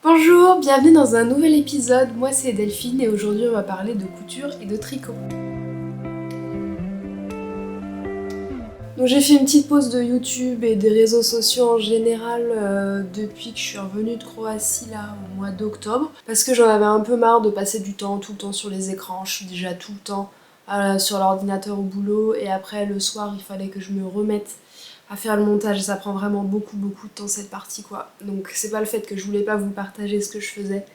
Bonjour, bienvenue dans un nouvel épisode, moi c'est Delphine et aujourd'hui on va parler de couture et de tricot. Donc j'ai fait une petite pause de YouTube et des réseaux sociaux en général depuis que je suis revenue de Croatie là au mois d'octobre parce que j'en avais un peu marre de passer du temps tout le temps sur les écrans, je suis déjà tout le temps sur l'ordinateur au boulot et après le soir il fallait que je me remette à faire le montage, ça prend vraiment beaucoup de temps cette partie quoi. Donc c'est pas le fait que je voulais pas vous partager ce que je faisais,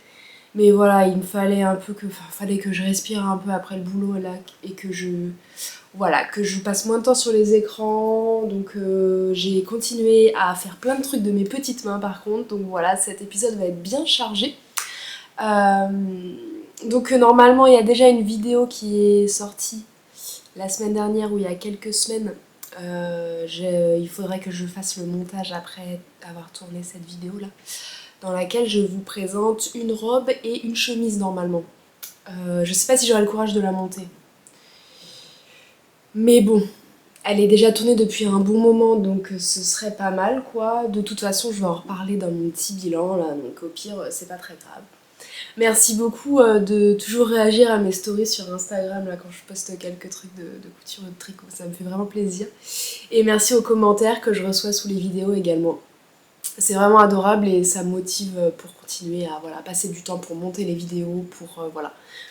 mais voilà, il me fallait un peu fallait que je respire un peu après le boulot là et que je passe moins de temps sur les écrans. Donc j'ai continué à faire plein de trucs de mes petites mains par contre. Donc voilà, cet épisode va être bien chargé. Euh, donc normalement il y a déjà une vidéo qui est sortie la semaine dernière ou il y a quelques semaines. Il faudrait que je fasse le montage après avoir tourné cette vidéo là, dans laquelle je vous présente une robe et une chemise normalement. Je sais pas si j'aurai le courage de la monter. Mais bon, elle est déjà tournée depuis un bon moment, donc ce serait pas mal quoi. De toute façon, je vais en reparler dans mon petit bilan là, donc au pire, c'est pas très grave. Merci beaucoup de toujours réagir à mes stories sur Instagram là quand je poste quelques trucs de couture et de tricot, ça me fait vraiment plaisir. Et merci aux commentaires que je reçois sous les vidéos également. C'est vraiment adorable et ça me motive pour continuer à passer du temps pour monter les vidéos, pour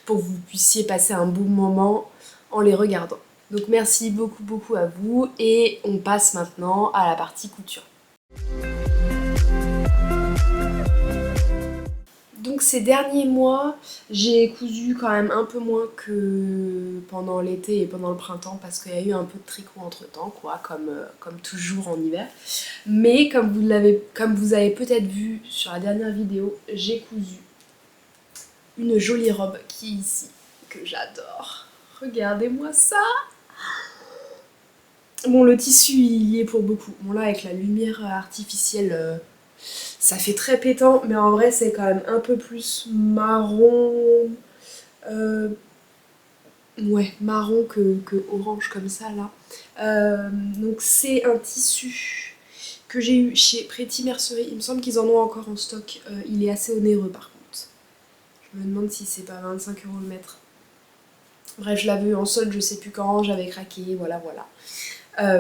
que vous puissiez passer un bon moment en les regardant. Donc merci beaucoup à vous et on passe maintenant à la partie couture. Donc ces derniers mois, j'ai cousu quand même un peu moins que pendant l'été et pendant le printemps parce qu'il y a eu un peu de tricot entre temps, quoi, comme toujours en hiver. Mais comme vous avez peut-être vu sur la dernière vidéo, j'ai cousu une jolie robe qui est ici, que j'adore. Regardez-moi ça! Bon, le tissu il y est pour beaucoup. Bon là avec la lumière artificielle, ça fait très pétant, mais en vrai c'est quand même un peu plus marron. euh, ouais, marron que orange comme ça là. Donc c'est un tissu que j'ai eu chez Pretty Mercerie. Il me semble qu'ils en ont encore en stock. Il est assez onéreux par contre. Je me demande si c'est pas 25 € le mètre. Bref, je l'avais eu en solde, je sais plus quand, j'avais craqué, voilà.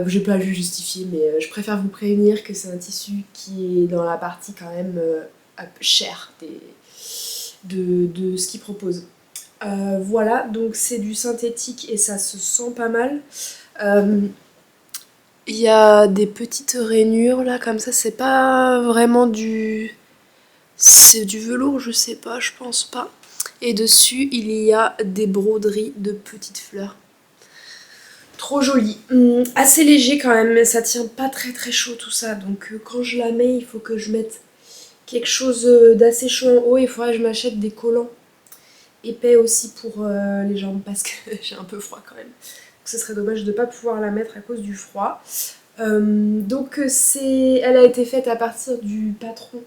J'ai pas vu justifier, mais je préfère vous prévenir que c'est un tissu qui est dans la partie quand même chère de ce qu'il propose. Voilà, donc c'est du synthétique et ça se sent pas mal. Il y a des petites rainures là, comme ça, c'est pas vraiment du. C'est du velours, je sais pas, je pense pas. Et dessus, il y a des broderies de petites fleurs. Trop joli. Assez léger quand même, mais ça tient pas très chaud tout ça. Donc quand je la mets, il faut que je mette quelque chose d'assez chaud en haut. Il faudrait que je m'achète des collants épais aussi pour les jambes parce que j'ai un peu froid quand même. Donc ce serait dommage de ne pas pouvoir la mettre à cause du froid. Elle a été faite à partir du patron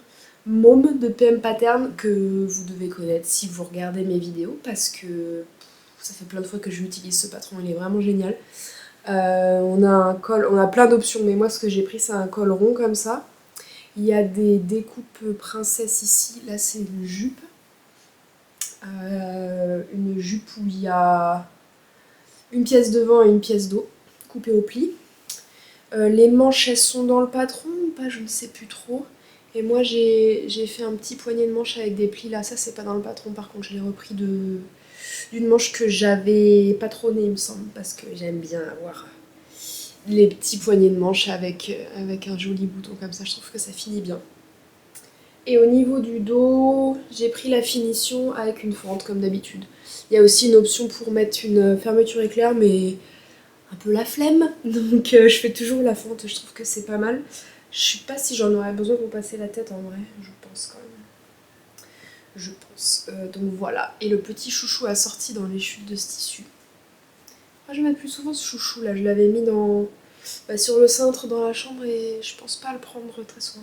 Môme de PM Pattern que vous devez connaître si vous regardez mes vidéos parce que ça fait plein de fois que je l'utilise ce patron, il est vraiment génial. On a plein d'options, mais moi ce que j'ai pris c'est un col rond comme ça. Il y a des découpes princesse ici, là c'est une jupe. Une jupe où il y a une pièce devant et une pièce dos, coupée au pli. Les manches elles sont dans le patron ou pas, je ne sais plus trop. Et moi j'ai fait un petit poignet de manche avec des plis là, ça c'est pas dans le patron par contre, je l'ai repris d'une manche que j'avais patronnée il me semble, parce que j'aime bien avoir les petits poignets de manche avec un joli bouton comme ça, je trouve que ça finit bien. Et au niveau du dos, j'ai pris la finition avec une fente comme d'habitude. Il y a aussi une option pour mettre une fermeture éclair, mais un peu la flemme, donc je fais toujours la fente, je trouve que c'est pas mal. Je sais pas si j'en aurais besoin pour passer la tête en vrai, je pense quand même. Je pense. Donc voilà. Et le petit chouchou assorti dans les chutes de ce tissu. Moi je vais mettre plus souvent ce chouchou là, je l'avais mis sur le cintre dans la chambre et je pense pas le prendre très souvent.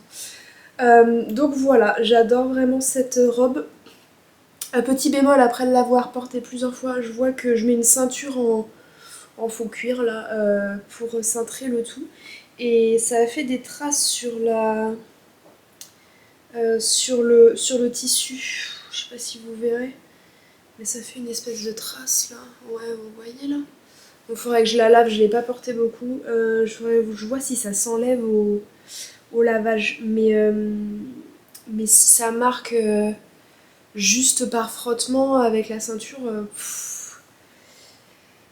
Donc voilà, j'adore vraiment cette robe. Un petit bémol après l'avoir portée plusieurs fois, je vois que je mets une ceinture en faux cuir là pour cintrer le tout. Et ça a fait des traces sur sur le tissu. Je sais pas si vous verrez, mais ça fait une espèce de trace là. Ouais, vous voyez là. Il faudrait que je la lave, je l'ai pas porté beaucoup. Je vois si ça s'enlève au lavage. Mais si ça marque juste par frottement avec la ceinture,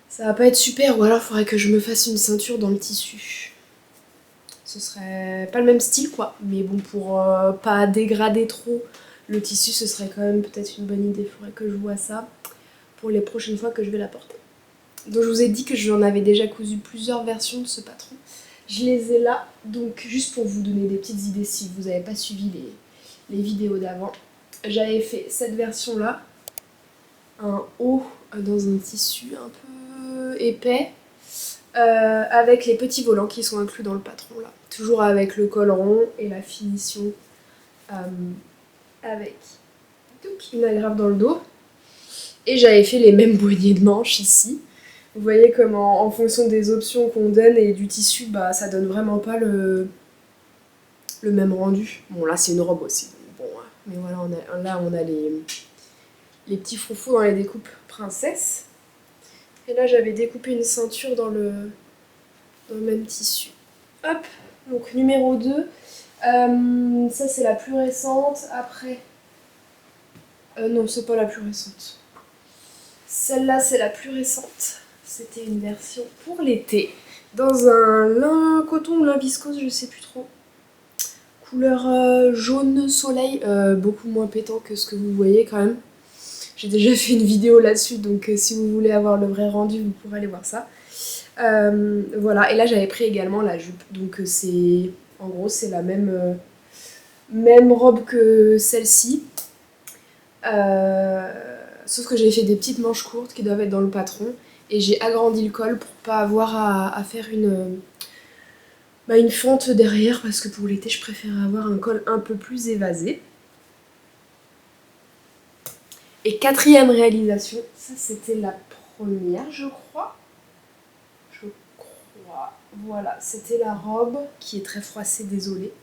ça va pas être super. Ou alors il faudrait que je me fasse une ceinture dans le tissu. Ce serait pas le même style quoi. Mais bon, pour pas dégrader trop le tissu, ce serait quand même peut-être une bonne idée. Il faudrait que je vois ça pour les prochaines fois que je vais la porter. Donc je vous ai dit que j'en avais déjà cousu plusieurs versions de ce patron. Je les ai là, donc juste pour vous donner des petites idées si vous n'avez pas suivi les vidéos d'avant. J'avais fait cette version là, un haut dans un tissu un peu épais, avec les petits volants qui sont inclus dans le patron là. Toujours avec le col rond et la finition avec une agrafe dans le dos. Et j'avais fait les mêmes poignées de manches ici. Vous voyez comme en fonction des options qu'on donne et du tissu, bah ça donne vraiment pas le même rendu. Bon là c'est une robe aussi, bon, mais voilà, on a les petits froufrous dans les découpes princesse. Et là j'avais découpé une ceinture dans le même tissu. Hop, donc numéro 2. Ça c'est la plus récente. Après, non c'est pas la plus récente. Celle-là c'est la plus récente. C'était une version pour l'été, dans un lin coton ou lin viscose, je sais plus trop. Couleur jaune soleil, beaucoup moins pétant que ce que vous voyez quand même. J'ai déjà fait une vidéo là-dessus, donc si vous voulez avoir le vrai rendu, vous pourrez aller voir ça. Voilà, et là j'avais pris également la jupe, donc c'est en gros c'est la même robe que celle-ci. Sauf que j'ai fait des petites manches courtes qui doivent être dans le patron. Et j'ai agrandi le col pour pas avoir à faire une fente derrière, parce que pour l'été je préfère avoir un col un peu plus évasé. Et quatrième réalisation, ça c'était la première je crois. Voilà, c'était la robe qui est très froissée, désolée.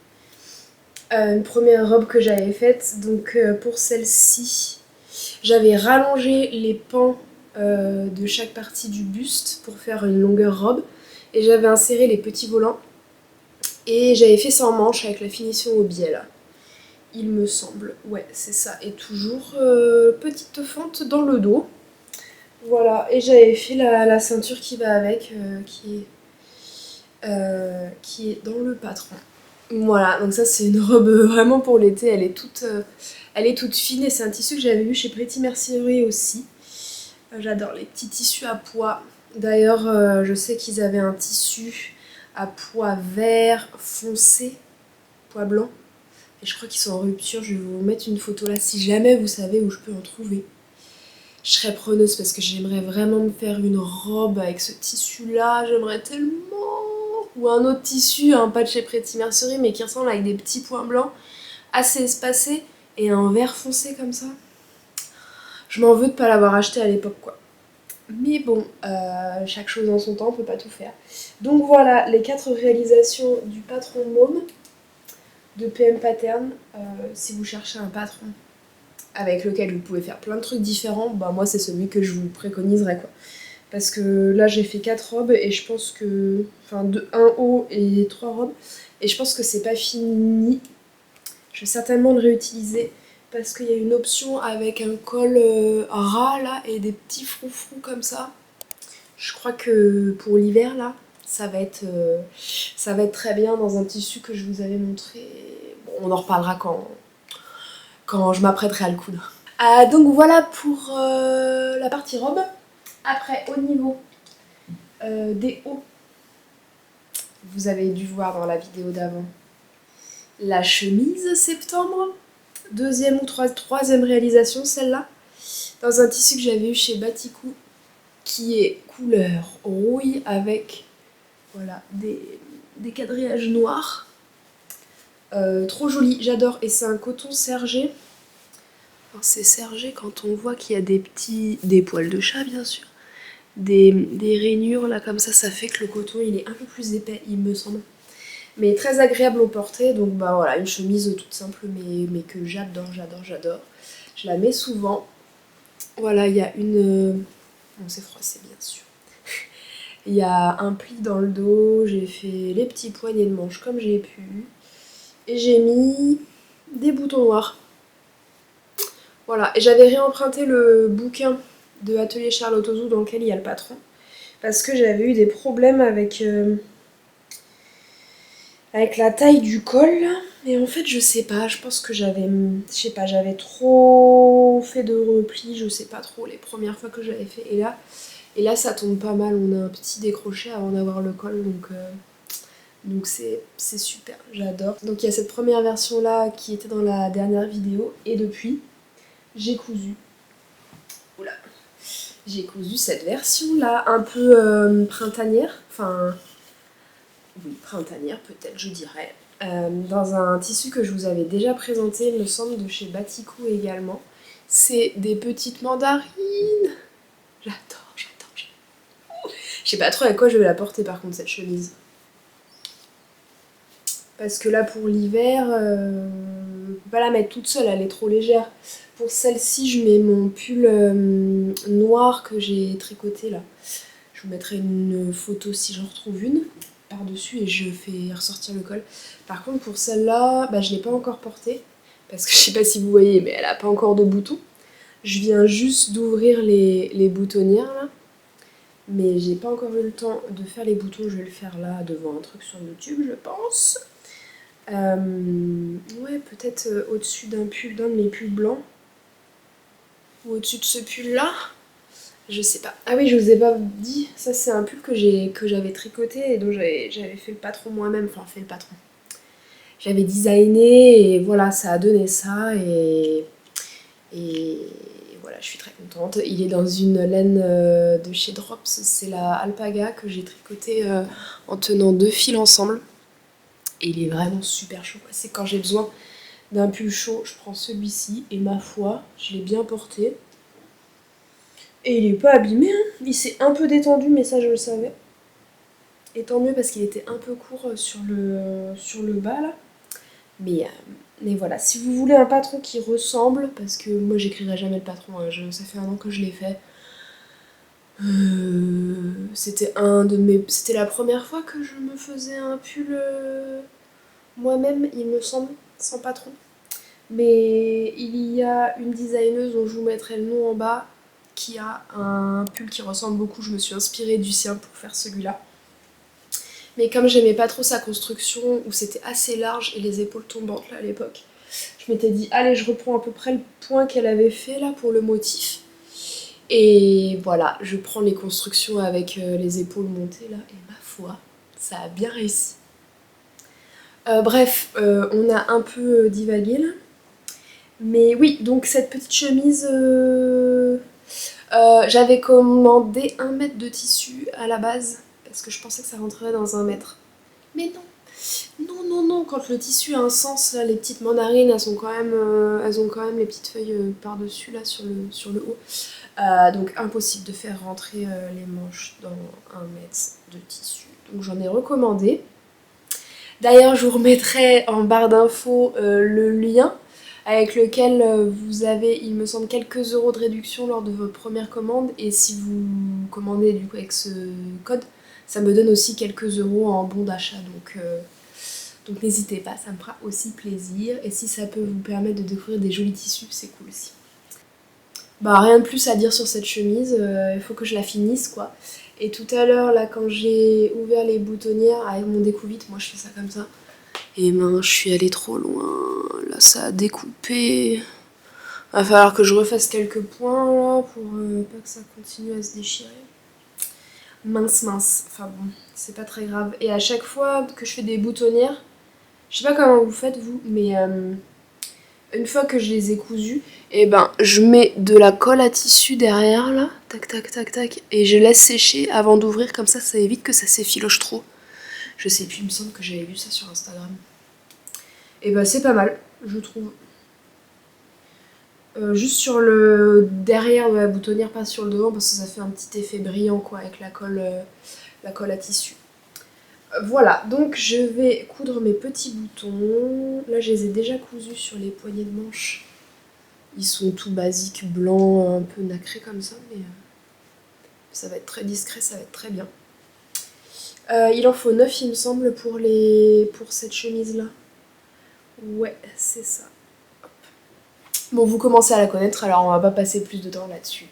Une première robe que j'avais faite, donc pour celle-ci, j'avais rallongé les pans de chaque partie du buste pour faire une longueur robe. Et j'avais inséré les petits volants. Et j'avais fait sans manche avec la finition au biais là. Il me semble. Ouais, c'est ça. Et toujours petite fente dans le dos. Voilà. Et j'avais fait la ceinture qui va avec, qui est dans le patron. Voilà, donc ça c'est une robe vraiment pour l'été. Elle est toute fine et c'est un tissu que j'avais vu chez Pretty Mercerie aussi. J'adore les petits tissus à pois. D'ailleurs, je sais qu'ils avaient un tissu à pois vert foncé, pois blanc. Et je crois qu'ils sont en rupture. Je vais vous mettre une photo là si jamais vous savez où je peux en trouver. Je serais preneuse parce que j'aimerais vraiment me faire une robe avec ce tissu là. J'aimerais tellement. Ou un autre tissu, pas de chez Pretty Mercerie, mais qui ressemble avec des petits points blancs assez espacés et un vert foncé comme ça. Je m'en veux de pas l'avoir acheté à l'époque quoi. Mais bon, chaque chose en son temps, on peut pas tout faire. Donc voilà, les 4 réalisations du patron môme de PM Pattern. Si vous cherchez un patron avec lequel vous pouvez faire plein de trucs différents, bah moi c'est celui que je vous préconiserais quoi. Parce que là j'ai fait 4 robes et je pense que... Enfin, un haut et 3 robes. Et je pense que c'est pas fini. Je vais certainement le réutiliser. Parce qu'il y a une option avec un col ras là et des petits froufrous comme ça. Je crois que pour l'hiver là, ça va être très bien dans un tissu que je vous avais montré. Bon, on en reparlera quand je m'apprêterai à le coudre. Donc voilà pour la partie robe. Après, au niveau des hauts, vous avez dû voir dans la vidéo d'avant la chemise septembre. Deuxième ou troisième réalisation, celle-là. Dans un tissu que j'avais eu chez Batikou, qui est couleur rouille avec voilà, des quadrillages noirs. Trop joli, j'adore. Et c'est un coton sergé. Alors, c'est sergé quand on voit qu'il y a des poils de chat, bien sûr. Des rainures là comme ça fait que le coton il est un peu plus épais il me semble. mais très agréable au porter. Donc bah voilà, une chemise toute simple mais que j'adore. Je la mets souvent. Voilà, il y a une... Bon, c'est froissé bien sûr. Il y a un pli dans le dos, j'ai fait les petits poignets de manche comme j'ai pu. Et j'ai mis des boutons noirs. Voilà, et j'avais réemprunté le bouquin de Atelier Charlotte Ozou dans lequel il y a le patron. Parce que j'avais eu des problèmes avec la taille du col. Et en fait, je sais pas, je pense que j'avais trop fait de replis, je sais pas trop, les premières fois que j'avais fait. Et là ça tombe pas mal, on a un petit décroché avant d'avoir le col, donc c'est super, j'adore. Donc il y a cette première version là qui était dans la dernière vidéo, et depuis, j'ai cousu. Oula. J'ai cousu cette version là, un peu printanière, enfin oui, printanière peut-être je dirais, dans un tissu que je vous avais déjà présenté, il me semble, de chez Batikou également. C'est des petites mandarines. J'adore. Je sais pas trop à quoi je vais la porter par contre cette chemise. Parce que là pour l'hiver, je peux pas la mettre toute seule, elle est trop légère. Pour celle-ci, je mets mon pull noir que j'ai tricoté là. Je vous mettrai une photo si j'en retrouve une par-dessus et je fais ressortir le col. Par contre pour celle-là, bah, je l'ai pas encore portée. Parce que je sais pas si vous voyez, mais elle a pas encore de boutons. Je viens juste d'ouvrir les boutonnières là. Mais j'ai pas encore eu le temps de faire les boutons, je vais le faire là devant un truc sur YouTube je pense. Ouais, peut-être au-dessus d'un de mes pulls blancs. Ou au-dessus de ce pull là. Je sais pas. Ah oui, je vous ai pas dit, ça c'est un pull que j'avais tricoté et dont j'avais fait le patron moi-même, enfin fait le patron. J'avais designé et voilà, ça a donné ça et voilà, je suis très contente. Il est dans une laine de chez Drops, c'est la Alpaga que j'ai tricoté en tenant 2 fils ensemble. Et il est vraiment super chaud. C'est quand j'ai besoin d'un pull chaud, je prends celui-ci et ma foi, je l'ai bien porté. Et il est pas abîmé, hein. Il s'est un peu détendu, mais ça je le savais. Et tant mieux parce qu'il était un peu court sur le bas là. Mais voilà, si vous voulez un patron qui ressemble, parce que moi j'écrirai jamais le patron, hein, ça fait 1 an que je l'ai fait. C'était la première fois que je me faisais un pull moi-même, il me semble, sans patron. Mais il y a une designeuse dont je vous mettrai le nom en bas qui a un pull qui ressemble beaucoup. Je me suis inspirée du sien pour faire celui-là. Mais comme j'aimais pas trop sa construction, où c'était assez large et les épaules tombantes là à l'époque, je m'étais dit allez, je reprends à peu près le point qu'elle avait fait là pour le motif. Et voilà, je prends les constructions avec les épaules montées là, et ma foi, ça a bien réussi. Bref, on a un peu divagué là. Mais oui, donc cette petite chemise, j'avais commandé 1 mètre de tissu à la base, parce que je pensais que ça rentrerait dans 1 mètre. Mais non, non, quand le tissu a un sens, là, les petites mandarines, elles ont quand même les petites feuilles par-dessus, là, sur le haut. Donc impossible de faire rentrer les manches dans 1 mètre de tissu. Donc j'en ai recommandé. D'ailleurs, je vous remettrai en barre d'infos le lien avec lequel vous avez, il me semble, quelques euros de réduction lors de votre première commande. Et si vous commandez du coup avec ce code, ça me donne aussi quelques euros en bon d'achat. Donc n'hésitez pas, ça me fera aussi plaisir. Et si ça peut vous permettre de découvrir des jolis tissus, c'est cool aussi. Bah rien de plus à dire sur cette chemise, il faut que je la finisse quoi. Et tout à l'heure là quand j'ai ouvert les boutonnières avec mon découvite, moi je fais ça comme ça. Et ben je suis allée trop loin, là ça a découpé. Va falloir que je refasse quelques points là pour pas que ça continue à se déchirer. Mince, enfin bon, c'est pas très grave. Et à chaque fois que je fais des boutonnières, je sais pas comment vous faites vous, mais une fois que je les ai cousues, et ben je mets de la colle à tissu derrière là, tac tac tac tac, et je laisse sécher avant d'ouvrir, comme ça évite que ça s'effiloche trop. Je sais plus, il me semble que j'avais vu ça sur Instagram. Et ben c'est pas mal, je trouve. Juste sur le derrière de la boutonnière, pas sur le devant, parce que ça fait un petit effet brillant quoi avec la colle à tissu. Voilà, donc je vais coudre mes petits boutons. Là, je les ai déjà cousus sur les poignées de manche. Ils sont tout basiques, blancs, un peu nacrés comme ça, mais ça va être très discret, ça va être très bien. Il en faut 9, il me semble, pour cette chemise-là. Ouais, c'est ça. Bon, vous commencez à la connaître, alors on va pas passer plus de temps là-dessus.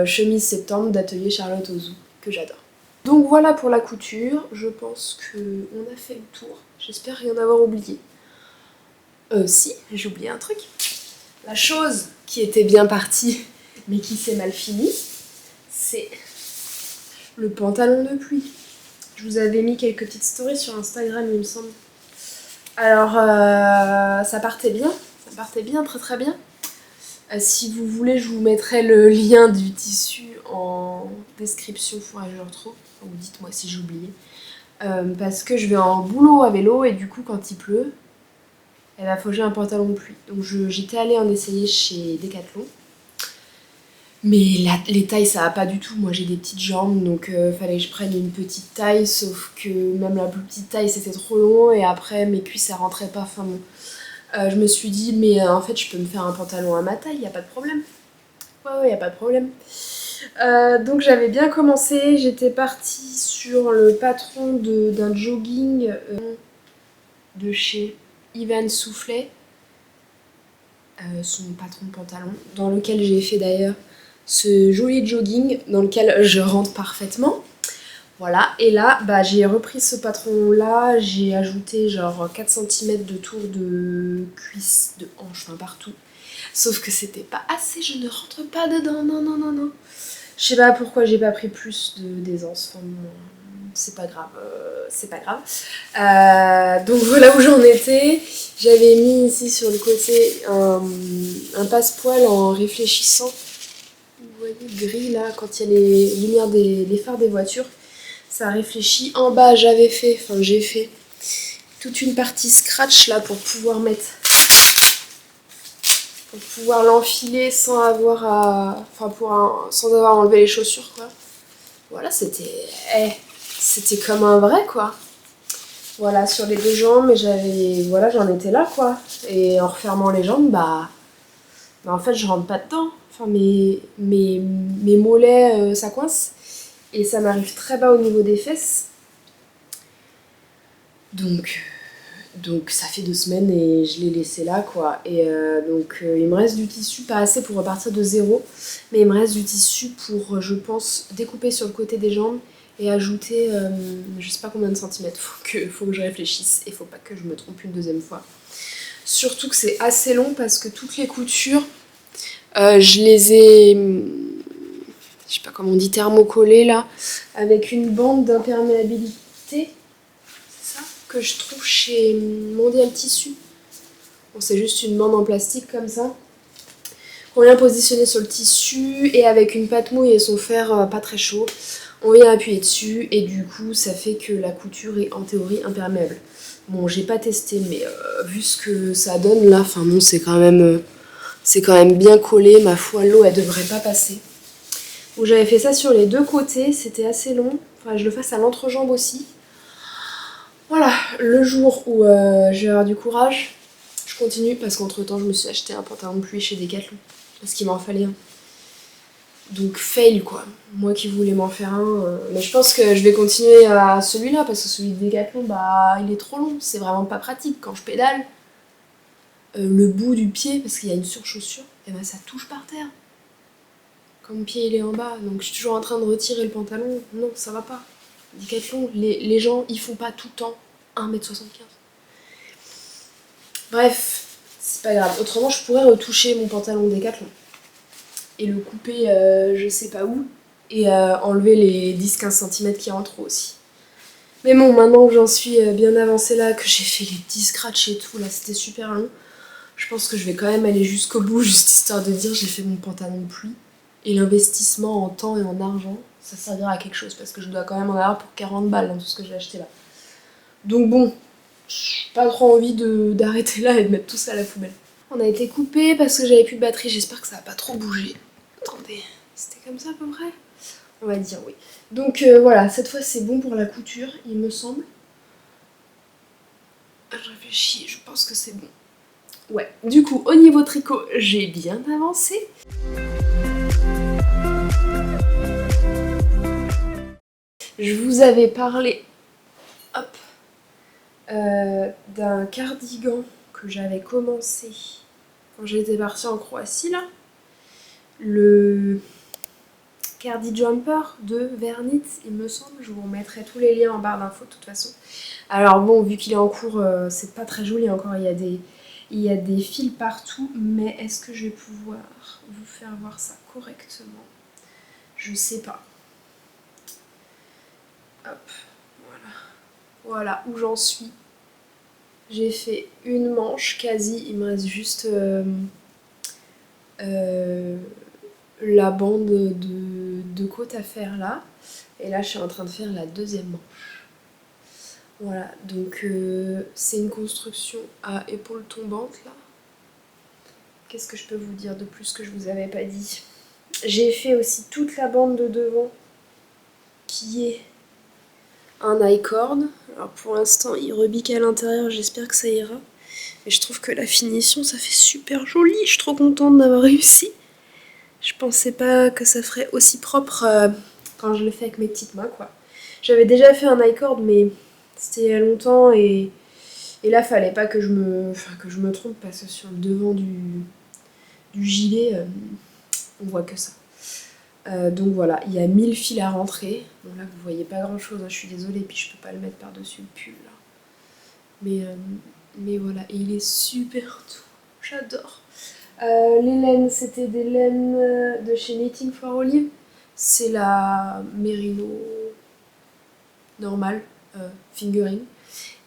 Chemise septembre d'atelier Charlotte Ozou, que j'adore. Donc voilà pour la couture, je pense qu'on a fait le tour. J'espère rien avoir oublié. Si, j'ai oublié un truc. La chose qui était bien partie, mais qui s'est mal finie, c'est le pantalon de pluie. Je vous avais mis quelques petites stories sur Instagram, il me semble. Alors, ça partait bien, très très bien. Si vous voulez, je vous mettrai le lien du tissu en description, faudrait que je le retrouve. Donc dites-moi si j'ai oublié. Parce que je vais en boulot à vélo et du coup, quand il pleut, eh ben, faut que j'ai un pantalon de pluie. Donc j'étais allée en essayer chez Decathlon. Mais les tailles, ça va pas du tout. Moi, j'ai des petites jambes, donc fallait que je prenne une petite taille. Sauf que même la plus petite taille, c'était trop long. Et après, mes cuisses, ça rentrait pas. Enfin bon. Je me suis dit, mais en fait, je peux me faire un pantalon à ma taille, y a pas de problème. Ouais, y a pas de problème. Donc j'avais bien commencé. J'étais partie sur le patron d'un jogging de chez Ivan Soufflet. Son patron de pantalon, dans lequel j'ai fait d'ailleurs ce joli jogging dans lequel je rentre parfaitement. Voilà, et là, bah, j'ai repris ce patron-là, j'ai ajouté genre 4 cm de tour de cuisse, de hanche, enfin partout. Sauf que c'était pas assez, je ne rentre pas dedans, non, non, non, non. Je sais pas pourquoi j'ai pas pris plus d'aisance, enfin, c'est pas grave, c'est pas grave. Donc voilà où j'en étais. J'avais mis ici sur le côté un passepoil en réfléchissant. Vous voyez gris là, quand il y a les lumières les phares des voitures, ça réfléchit. En bas j'ai fait toute une partie scratch là pour pouvoir l'enfiler sans avoir sans avoir enlevé les chaussures quoi. Voilà, c'était comme un vrai quoi. Voilà, sur les deux jambes, et voilà, j'en étais là quoi. Et en refermant les jambes, bah en fait je rentre pas dedans. Enfin mes mollets ça coince. Et ça m'arrive très bas au niveau des fesses. Donc ça fait 2 semaines et je l'ai laissé là quoi. Et il me reste du tissu, pas assez pour repartir de zéro, mais il me reste du tissu pour, je pense, découper sur le côté des jambes et ajouter je sais pas combien de centimètres. Faut que je réfléchisse et faut pas que je me trompe une deuxième fois. Surtout que c'est assez long parce que toutes les coutures, je les ai, je sais pas comment on dit, thermocollées là, avec une bande d'imperméabilité que je trouve chez Mondial Tissu. Bon, c'est juste une bande en plastique comme ça, qu'on vient positionner sur le tissu et avec une pâte mouille et son fer pas très chaud, on vient appuyer dessus et du coup ça fait que la couture est en théorie imperméable. Bon, j'ai pas testé, mais vu ce que ça donne là, enfin bon, c'est quand même bien collé, ma foi, l'eau elle devrait pas passer. Donc j'avais fait ça sur les deux côtés, c'était assez long, faudrait que je le fasse à l'entrejambe aussi. Voilà, le jour où je vais avoir du courage, je continue parce qu'entre temps je me suis acheté un pantalon de pluie chez Decathlon parce qu'il m'en fallait un. Donc fail quoi, moi qui voulais m'en faire un. Mais je pense que je vais continuer à celui-là parce que celui de Decathlon bah il est trop long, c'est vraiment pas pratique. Quand je pédale, le bout du pied, parce qu'il y a une surchaussure, et ben ça touche par terre. Quand mon pied il est en bas, donc je suis toujours en train de retirer le pantalon, non ça va pas. Decathlon, les gens ils font pas tout le temps 1m75. Bref, c'est pas grave. Autrement, je pourrais retoucher mon pantalon Décathlon et le couper je sais pas où et enlever les 10-15 cm qui rentrent aussi. Mais bon, maintenant que j'en suis bien avancée là, que j'ai fait les petits scratchs et tout, là c'était super long, je pense que je vais quand même aller jusqu'au bout, juste histoire de dire j'ai fait mon pantalon de pluie. Et l'investissement en temps et en argent, ça servira à quelque chose parce que je dois quand même en avoir pour 40 balles dans tout ce que j'ai acheté là. Donc bon, j'ai pas trop envie d'arrêter là et de mettre tout ça à la poubelle. On a été coupé parce que j'avais plus de batterie, j'espère que ça va pas trop bouger. Attendez, c'était comme ça à peu près? On va dire oui. Donc voilà, cette fois c'est bon pour la couture, il me semble. Je réfléchis, je pense que c'est bon. Ouais, du coup, au niveau tricot, j'ai bien avancé. Je vous avais parlé, hop, d'un cardigan que j'avais commencé quand j'étais partie en Croatie, là. Le Cardi Jumper de Vernitz, il me semble. Je vous remettrai tous les liens en barre d'infos de toute façon. Alors bon, vu qu'il est en cours, c'est pas très joli encore, il y a des fils partout, mais est-ce que je vais pouvoir vous faire voir ça correctement? Je sais pas. Hop, voilà. Voilà où j'en suis. J'ai fait une manche quasi, il me reste juste la bande de côte à faire là. Et là, je suis en train de faire la deuxième manche. Voilà, donc c'est une construction à épaules tombantes là. Qu'est-ce que je peux vous dire de plus que je vous avais pas dit? J'ai fait aussi toute la bande de devant qui est un I-cord. Alors pour l'instant, il rebique à l'intérieur, j'espère que ça ira. Mais je trouve que la finition, ça fait super joli. Je suis trop contente d'avoir réussi. Je pensais pas que ça ferait aussi propre quand je l'ai fait avec mes petites mains, quoi. J'avais déjà fait un I-cord, mais c'était il y a longtemps et là, fallait pas que je me trompe parce que sur le devant du gilet, on voit que ça. Donc voilà, il y a 1000 fils à rentrer. Bon là, vous voyez pas grand chose, hein, je suis désolée, puis je peux pas le mettre par-dessus le pull là. Mais voilà, et il est super doux, j'adore. Les laines, c'était des laines de chez Knitting for Olive. C'est la Merino normale, fingering.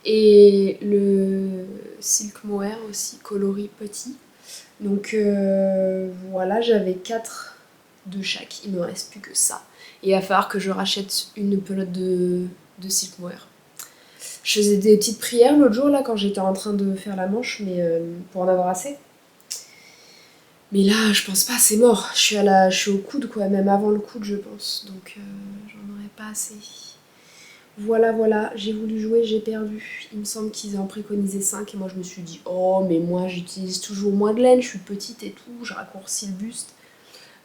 Et le Silk Mohair aussi, coloris petit. Donc voilà, j'avais 4 de chaque, il me reste plus que ça. Et il va falloir que je rachète une pelote de Silk Mohair. Je faisais des petites prières l'autre jour là quand j'étais en train de faire la manche, mais pour en avoir assez. Mais là, je pense pas, c'est mort. Je suis au coude quoi, même avant le coude je pense. Donc j'en aurais pas assez. Voilà, j'ai voulu jouer, j'ai perdu. Il me semble qu'ils en préconisaient 5 et moi je me suis dit oh mais moi j'utilise toujours moins de laine, je suis petite et tout, je raccourcis le buste.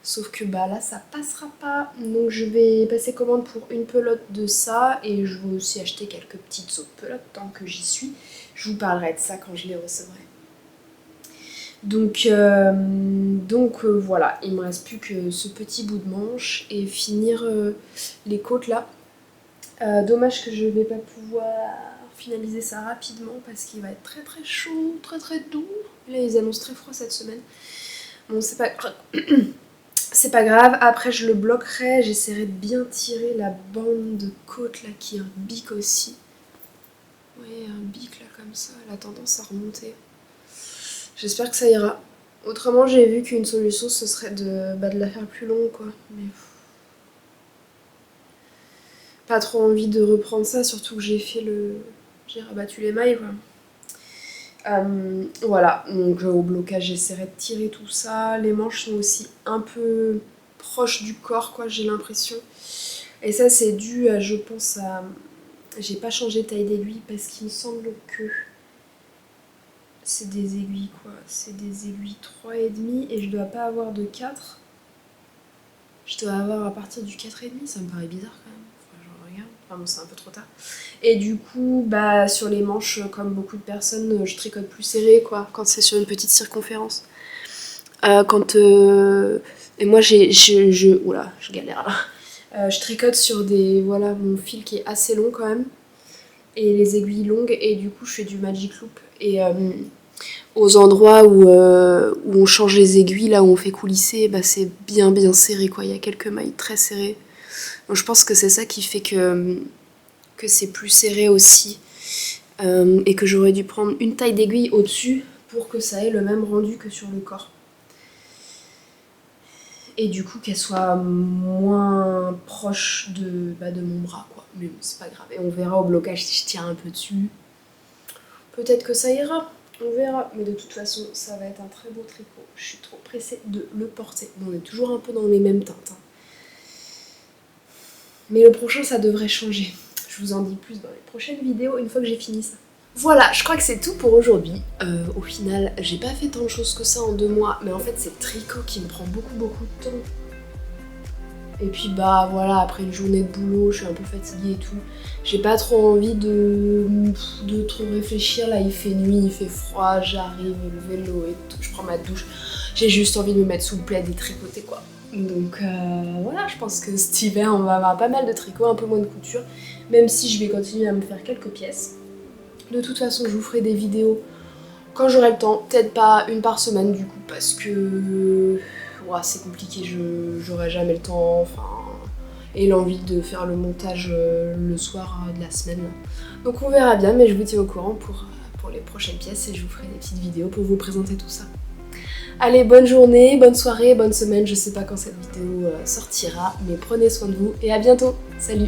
Sauf que bah là ça passera pas. Donc je vais passer commande pour une pelote de ça et je vais aussi acheter quelques petites autres pelotes tant que j'y suis. Je vous parlerai de ça quand je les recevrai. Donc voilà, il me reste plus que ce petit bout de manche et finir les côtes là. Dommage que je vais pas pouvoir finaliser ça rapidement parce qu'il va être très très chaud, très très doux. Là ils annoncent très froid cette semaine. Bon c'est pas grave. C'est pas grave, après je le bloquerai, j'essaierai de bien tirer la bande de côte là qui a un bic aussi. Oui, un bic là comme ça, elle a tendance à remonter. J'espère que ça ira. Autrement j'ai vu qu'une solution ce serait de la faire plus longue quoi. Mais pas trop envie de reprendre ça, surtout que j'ai rabattu les mailles quoi. Voilà, donc au blocage j'essaierai de tirer tout ça. Les manches sont aussi un peu proches du corps quoi, j'ai l'impression. Et ça c'est dû à, je pense à... J'ai pas changé de taille d'aiguille parce qu'il me semble que c'est des aiguilles quoi. C'est des aiguilles 3,5 et je dois pas avoir de 4. Je dois avoir à partir du 4,5, ça me paraît bizarre quand même. Enfin, je regarde. Enfin bon, c'est un peu trop tard. Et du coup, bah sur les manches, comme beaucoup de personnes, je tricote plus serré quoi, quand c'est sur une petite circonférence. Et moi oula, je galère là. Je tricote sur voilà, mon fil qui est assez long quand même. Et les aiguilles longues, et du coup je fais du magic loop. Et aux endroits où on change les aiguilles, là où on fait coulisser, bah, c'est bien serré quoi. Il y a quelques mailles très serrées. Donc je pense que c'est ça qui fait que c'est plus serré aussi. Et que j'aurais dû prendre une taille d'aiguille au-dessus pour que ça ait le même rendu que sur le corps. Et du coup qu'elle soit moins proche de mon bras quoi. Mais bon, c'est pas grave. Et on verra au blocage si je tire un peu dessus. Peut-être que ça ira. On verra. Mais de toute façon, ça va être un très beau tricot. Je suis trop pressée de le porter. Bon, on est toujours un peu dans les mêmes teintes. Hein. Mais le prochain, ça devrait changer. Je vous en dis plus dans les prochaines vidéos une fois que j'ai fini ça. Voilà, je crois que c'est tout pour aujourd'hui. Au final, j'ai pas fait tant de choses que ça en 2 mois, mais en fait c'est le tricot qui me prend beaucoup de temps. Et puis bah voilà, après une journée de boulot, je suis un peu fatiguée et tout. J'ai pas trop envie de trop réfléchir, là il fait nuit, il fait froid, j'arrive, le vélo et tout, je prends ma douche. J'ai juste envie de me mettre sous le plaid et tricoter quoi. Donc voilà, je pense que cet hiver on va avoir pas mal de tricot, un peu moins de couture, même si je vais continuer à me faire quelques pièces. De toute façon, je vous ferai des vidéos quand j'aurai le temps, peut-être pas une par semaine du coup, parce que ouah, c'est compliqué, j'aurai jamais le temps, enfin, et l'envie de faire le montage le soir de la semaine. Donc on verra bien, mais je vous tiens au courant pour les prochaines pièces et je vous ferai des petites vidéos pour vous présenter tout ça. Allez, bonne journée, bonne soirée, bonne semaine, je sais pas quand cette vidéo sortira, mais prenez soin de vous et à bientôt. Salut!